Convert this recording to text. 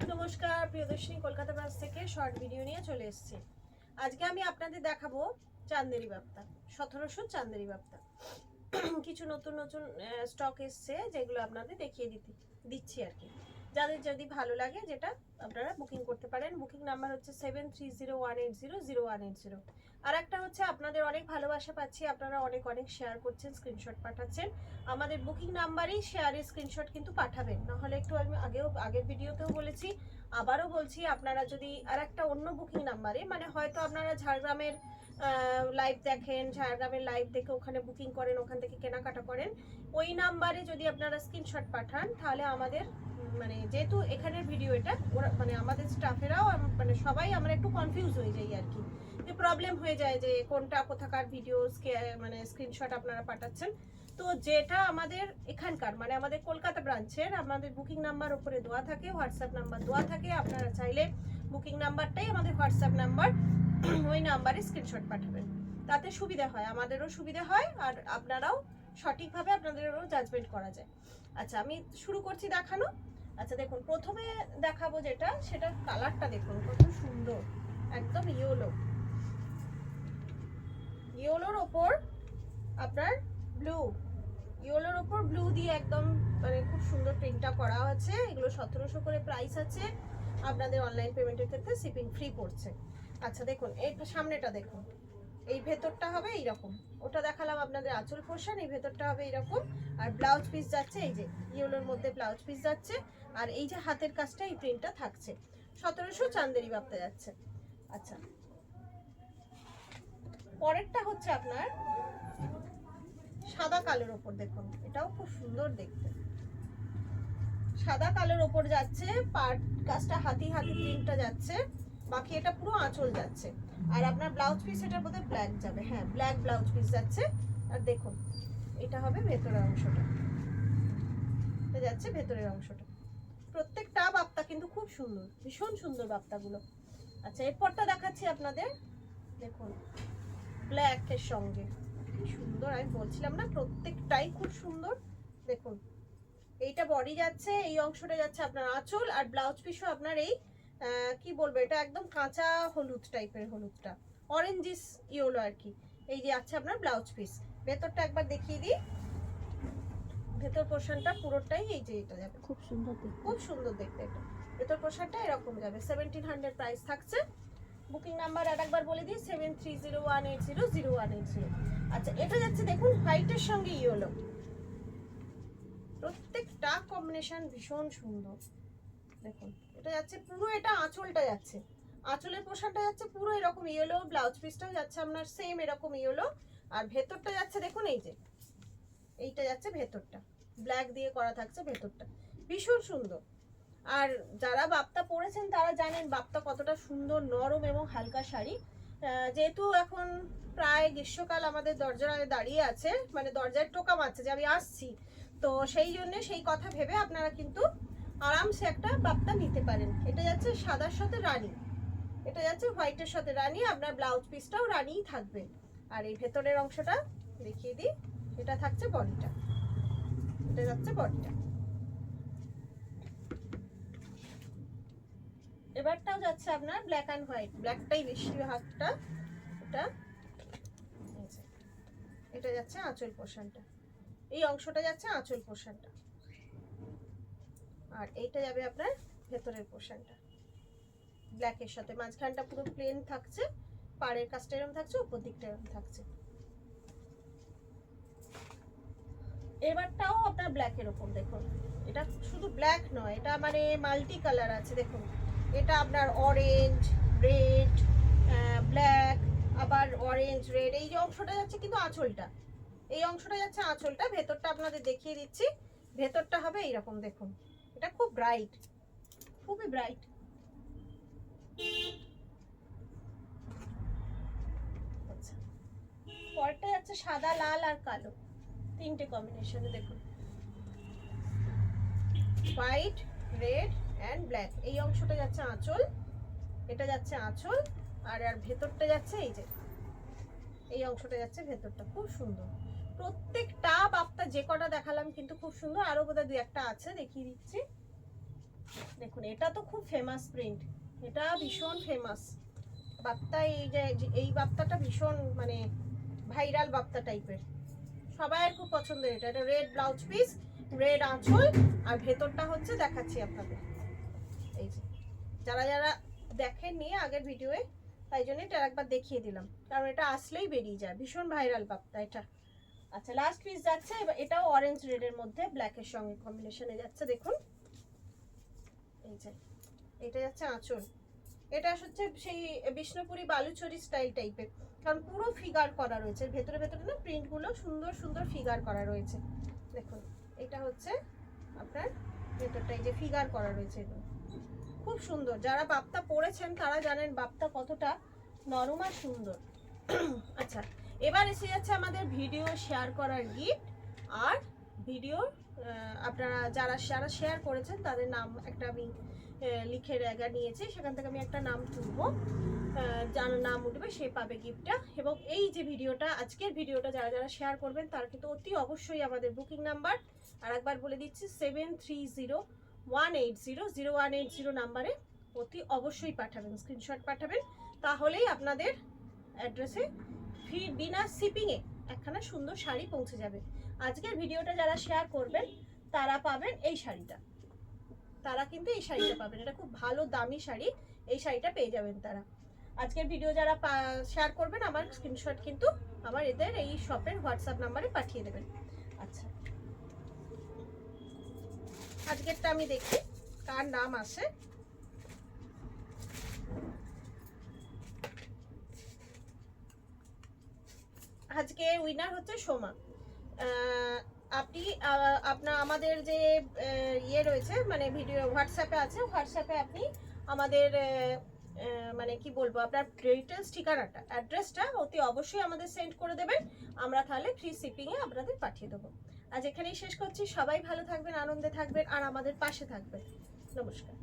নমস্কার প্রিয়দর্শিনী কলকাতা ব্রাঞ্চ থেকে short video নিয়ে চলে এসেছি। আজকে আমি আপনাদের দেখাবো চান্দেরি বাপ্তা, 1700 চান্দেরি বাপ্তা। কিছু নতুন নতুন স্টক এসছে যেগুলো আপনাদের দেখিয়ে দিচ্ছি আর কি। যাদের যদি ভালো লাগে যেটা আপনারা বুকিং করতে পারেন। বুকিং নাম্বার হচ্ছে 7301800180। আর একটা হচ্ছে আপনাদের অনেক ভালোবাসা পাচ্ছি, আপনারা অনেক অনেক শেয়ার করছেন, স্ক্রিনশট পাঠাচ্ছেন। আমাদের বুকিং নাম্বারেই শেয়ারের স্ক্রিনশট কিন্তু পাঠাবেন, নাহলে একটু আমি আগের ভিডিওতেও বলেছি, আবারও বলছি, আপনারা যদি আর একটা অন্য বুকিং নাম্বারে, মানে হয়তো আপনারা ঝাড়গ্রামের লাইভ দেখেন, ঝাড়গ্রামের লাইভ দেখে ওখানে বুকিং করেন, ওখান থেকে কেনাকাটা করেন, ওই নাম্বারে যদি আপনারা স্ক্রিনশট পাঠান তাহলে আমাদের মানে যেহেতু এখানের ভিডিও এটা ওরা মানে আমাদের স্টাফেরাও মানে সবাই আমরা একটু কনফিউজ হয়ে যাই আর কি, যে প্রবলেম হয়ে যায় যে কোনটা কোথাকার ভিডিও মানে স্ক্রিনশট আপনারা পাঠাচ্ছেন। তো যেটা আমাদের এখানকার মানে আমাদের কলকাতা ব্রাঞ্চের আমাদের বুকিং নাম্বার ওপরে দেওয়া থাকে, হোয়াটসঅ্যাপ নাম্বার দেওয়া থাকে, আপনারা চাইলে বুকিং নাম্বারটাই আমাদের হোয়াটসঅ্যাপ নাম্বার, ওই নাম্বারে স্ক্রিনশট পাঠাবেন, তাতে সুবিধা হয়, আমাদেরও সুবিধা হয়, আর আপনারাও সঠিকভাবে আপনাদেরও জাজমেন্ট করা যায়। আচ্ছা, আমি শুরু করছি দেখানো। আচ্ছা দেখুন, প্রথমে দেখাবো যেটা, সেটা কালারটা দেখুন কত সুন্দর, একদম ইয়েলোর ওপর আপনার ব্লু, ইয়েলোর ওপর ব্লু দিয়ে একদম মানে খুব সুন্দর প্রিন্টটা করা আছে। এগুলো 1700 করে প্রাইস আছে। আপনাদের অনলাইন পেমেন্টের ক্ষেত্রে শিপিং ফ্রি পড়ছে। আচ্ছা দেখুন, এই সামনেটা দেখুন, এই ভেতরটা হবে এইরকম, ওটা দেখালাম আপনাদের আঁচল পোর্শন, এই ভেতরটা হবে এইরকম। আর ব্লাউজ পিস যাচ্ছে এই যে ইয়েলোর মধ্যে ব্লাউজ পিস যাচ্ছে, আর এই যে হাতের কাজটা এই প্রিন্টটা থাকছে। 1700 চান্দেরি বাপ্তা যাচ্ছে। আচ্ছা, পরেরটা হচ্ছে আপনার সাদা কালোর ওপর, দেখুন এটাও খুব সুন্দর দেখতে, সাদা কালোর ওপর যাচ্ছে, পাট কাজটা হাতি হাতি প্রিন্টটা যাচ্ছে, বাকি এটা পুরো আঁচল যাচ্ছে। আর আপনার ব্লাউজ পিস এটার মধ্যে ব্ল্যাক যাবে, হ্যাঁ ব্ল্যাক ব্লাউজ পিস যাচ্ছে। আর দেখুন এটা হবে ভেতরের অংশটা, এটা যাচ্ছে ভেতরের অংশটা। প্রত্যেকটা বাপ্তা কিন্তু খুব সুন্দর, ভীষণ সুন্দর বাপ্তাগুলো। আচ্ছা, এরপরটা দেখাচ্ছি আপনাদের, দেখুন ব্ল্যাকের সঙ্গে কি সুন্দর, আমি বলছিলাম না প্রত্যেকটাই খুব সুন্দর। দেখুন এইটা বডি যাচ্ছে, এই অংশটা যাচ্ছে আপনার আঁচল, আর ব্লাউজ পিসও আপনার এই কি বলবো, এটা একদম কাঁচা হলুদ টাইপের, হলুদটা অরেঞ্জিস ইয়েলো আর কি। এই যে আছে আপনার ব্লাউজ পিস। ভেতরটা একবার দেখিয়ে দিই, ভেতর পোর্শনটা পুরোটাই এই যে এটা যাবে, খুব সুন্দর দেখতে, খুব সুন্দর দেখতে। এটা ভেতর পোর্শনটা এরকম যাবে। 1700 প্রাইস থাকছে। বুকিং নাম্বার আর একবার বলে দিই, 7301800180। আচ্ছা, এটা যাচ্ছে দেখুন হোয়াইটের সঙ্গে ইয়েলো, প্রত্যেকটা কম্বিনেশন ভীষণ সুন্দর। দেখুন এটা যাচ্ছে পুরো, এটা আঁচলটা যাচ্ছে, আঁচলের পোশাকটা যাচ্ছে পুরো এরকম ইয়েলো, ব্লাউজ পিসটাও যাচ্ছে আপনার সেম এরকম ইয়েলো। আর ভেতরটা যাচ্ছে দেখুন এই যে এইটা যাচ্ছে ভেতরটা, ব্ল্যাক দিয়ে করা থাকছে ভেতরটা, ভীষণ সুন্দর। আর যারা বাপ্তা পরেছেন তারা জানেন বাপ্তা কতটা সুন্দর, নরম এবং হালকা শাড়ি। যেহেতু এখন প্রায় গ্রীষ্মকাল আমাদের দরজায় দাঁড়িয়ে আছে, মানে দরজায় টোকা মারছে যে আমি আসছি, তো সেই জন্য সেই কথা ভেবে আপনারা কিন্তু আরামসে একটা বাপ্তা নিতে পারেন। এটা যাচ্ছে সাদার সাথে রানী, এটা যাচ্ছে হোয়াইটের সাথে রানী, আপনার ব্লাউজ পিসটাও রানিই থাকবে। আর এই ভেতরের অংশটা দেখিয়ে দিই, এটা থাকছে বডিটা, এটা যাচ্ছে বডিটা। এবারটাও যাচ্ছে আপনার ব্ল্যাক অ্যান্ড হোয়াইট, ব্ল্যাকটাই বেশি হাতটা, এটা এটা যাচ্ছে আঁচল পোর্শনটা, এই অংশটা যাচ্ছে আঁচল পোর্শনটা, আর এইটা যাবে আপনার ভেতরের পোর্শনটা ব্ল্যাকের সাথে। মাঝখানটা পুরো প্লেন থাকছে, পাড়ের কাজটা এরকম থাকছে, উপর দিকটা এরকম থাকছে। এবারটাও আপনার ব্ল্যাকের ওপর দেখুন, এটা শুধু ব্ল্যাক নয়, এটা মানে মাল্টি কালার আছে। দেখুন এটা আপনার অরেঞ্জ, রেড, ব্ল্যাক, আবার অরেঞ্জ রেড, এই যে অংশটা যাচ্ছে কিন্তু আঁচলটা, এই অংশটা যাচ্ছে আঁচলটা। ভেতরটা আপনাদের দেখিয়ে দিচ্ছি, ভেতরটা হবে এইরকম, দেখুন এটা খুব ব্রাইট, খুবই ব্রাইট। আচ্ছা, পরটা যাচ্ছে সাদা, লাল আর কালো, তিনটে কম্বিনেশনে। দেখুন হোয়াইট, রেড অ্যান্ড ব্ল্যাক, এই অংশটা যাচ্ছে আঁচল, এটা যাচ্ছে আঁচল, আর আর ভেতরটা যাচ্ছে এই যে এই অংশটা যাচ্ছে ভেতরটা, খুব সুন্দর। প্রত্যেকটা বাপ্তা যে কটা দেখালাম কিন্তু খুব সুন্দর, আরো বোধহয় দু একটা আছে, দেখিয়ে দিচ্ছি। দেখুন এটা তো খুব ফেমাস প্রিন্ট, এটা ভীষণ ফেমাস বাপ্তা। এই যে এই বাপ্তাটা ভীষণ মানে ভাইরাল বাপ্তা টাইপের, সবাই খুব পছন্দের। এটা এটা রেড ব্লাউজ পিস, রেড আঁচল, আর ভেতরটা হচ্ছে দেখাচ্ছি আপনাদের। এই যে যারা যারা দেখেননি আগের ভিডিওয়ে, তাই জন্য এটা একবার দেখিয়ে দিলাম, কারণ এটা আসলেই বেরিয়ে যায়, ভীষণ ভাইরাল বাপ্তা এটা। আচ্ছা লাস্ট পিস যাচ্ছে, এটাও অরেঞ্জ রেডের মধ্যে ব্ল্যাকের সঙ্গে কম্বিনেশনে যাচ্ছে। দেখুন এই যে এটা যাচ্ছে আঁচল, এটা হচ্ছে সেই বিষ্ণুপুরি বালুচরি স্টাইল টাইপের, কারণ পুরো ফিগার করা রয়েছে ভেতরে ভেতরে না, প্রিন্টগুলো সুন্দর সুন্দর ফিগার করা রয়েছে। দেখুন এটা হচ্ছে আপনার ভেতরটা, এই যে ফিগার করা রয়েছে, এগুলো খুব সুন্দর। যারা বাপ্তা পরেছেন তারা জানেন বাপ্তা কতটা নরম আর সুন্দর। আচ্ছা এবার এসে যাচ্ছে আমাদের ভিডিও শেয়ার করার গিফট। আর ভিডিও আপনারা যারা শেয়ার করেছেন তাদের নাম একটা আমি লিখে রেগা নিয়েছি, সেখান থেকে আমি একটা নাম তুলবো, যার নাম উঠবে সে পাবে গিফটটা। এবং এই যে ভিডিওটা, আজকের ভিডিওটা যারা যারা শেয়ার করবেন তারা কিন্তু অতি অবশ্যই আমাদের বুকিং নাম্বার আর একবার বলে দিচ্ছি 7301800180 নাম্বারে অতি অবশ্যই পাঠাবেন, স্ক্রিনশট পাঠাবেন, তাহলেই আপনাদের অ্যাড্রেসে বিনা শিপিংয়ে একখানা সুন্দর শাড়ি পৌঁছে যাবে। আজকের ভিডিওটা যারা শেয়ার করবেন তারা পাবেন এই শাড়িটা, তারা কিন্তু এই শাড়িটা পাবেন, এটা খুব ভালো দামি শাড়ি, এই শাড়িটা পেয়ে যাবেন তারা। আজকের ভিডিও যারা শেয়ার করবেন আমার স্ক্রিনশট কিন্তু আমার এদের এই শপের হোয়াটসঅ্যাপ নাম্বারে পাঠিয়ে দেবেন। আচ্ছা আজকেরটা আমি দেখি কার নাম আসে। আজকে উইনার হচ্ছে সোমা। আপনি আপনার আমাদের যে ইয়ে রয়েছে মানে ভিডিও হোয়াটসঅ্যাপে আছে, হোয়াটসঅ্যাপে আপনি আমাদের মানে কি বলবো আপনার ডিটেলস ঠিকানাটা অ্যাড্রেসটা অতি অবশ্যই আমাদের সেন্ড করে দেবেন, আমরা তাহলে ফ্রি শিপিংয়ে আপনাদের পাঠিয়ে দেবো। আজ এখানেই শেষ করছি, সবাই ভালো থাকবেন, আনন্দে থাকবেন আর আমাদের পাশে থাকবেন। নমস্কার।